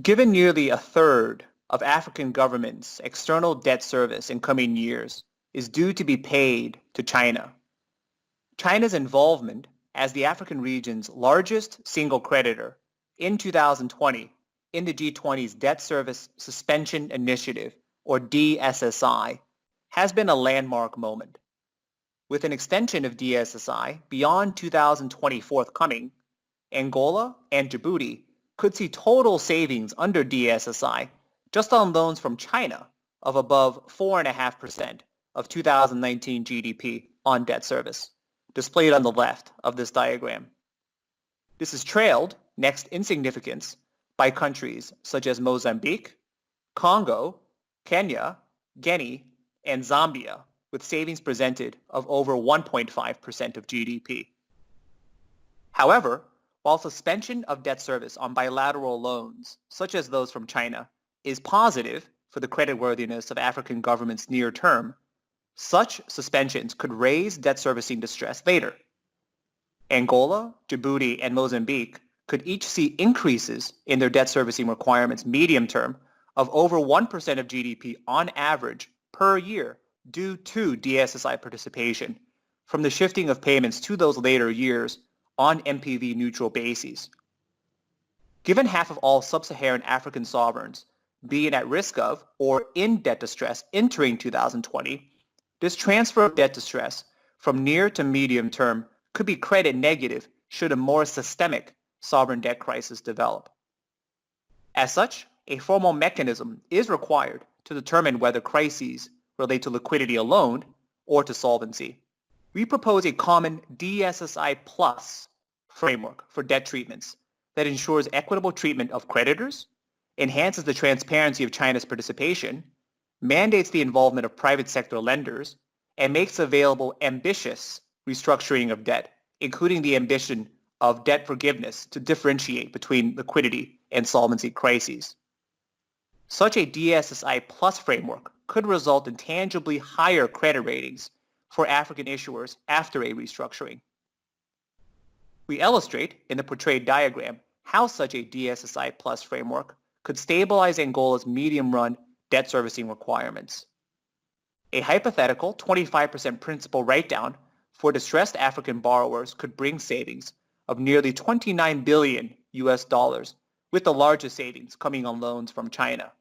Given nearly a third of African governments' external debt service in coming years is due to be paid to China, China's involvement as the African region's largest single creditor in 2020 in the G20's Debt Service Suspension Initiative, or DSSI, has been a landmark moment. With an extension of DSSI beyond 2020 forthcoming, Angola and Djibouti could see total savings under DSSI just on loans from China of above 4.5% of 2019 GDP on debt service, displayed on the left of this diagram. This is trailed, next in significance, by countries such as Mozambique, Congo, Kenya, Guinea, and Zambia, with savings presented of over 1.5% of GDP. However, while suspension of debt service on bilateral loans, such as those from China, is positive for the creditworthiness of African governments near term, such suspensions could raise debt servicing distress later. Angola, Djibouti, and Mozambique could each see increases in their debt servicing requirements medium term of over 1% of GDP on average per year due to DSSI participation from the shifting of payments to those later years on NPV neutral bases. Given half of all sub-Saharan African sovereigns being at risk of or in debt distress entering 2020, this transfer of debt distress from near to medium term could be credit negative should a more systemic sovereign debt crisis develop. As such, a formal mechanism is required to determine whether crises relate to liquidity alone or to solvency. We propose a common DSSI plus framework for debt treatments that ensures equitable treatment of creditors, enhances the transparency of China's participation, mandates the involvement of private sector lenders, and makes available ambitious restructuring of debt, including the ambition of debt forgiveness to differentiate between liquidity and solvency crises. Such a DSSI plus framework could result in tangibly higher credit ratings for African issuers after a restructuring. We illustrate in the portrayed diagram how such a DSSI plus framework could stabilize Angola's medium-run debt servicing requirements. A hypothetical 25% principal write-down for distressed African borrowers could bring savings of nearly $29 billion US, with the largest savings coming on loans from China.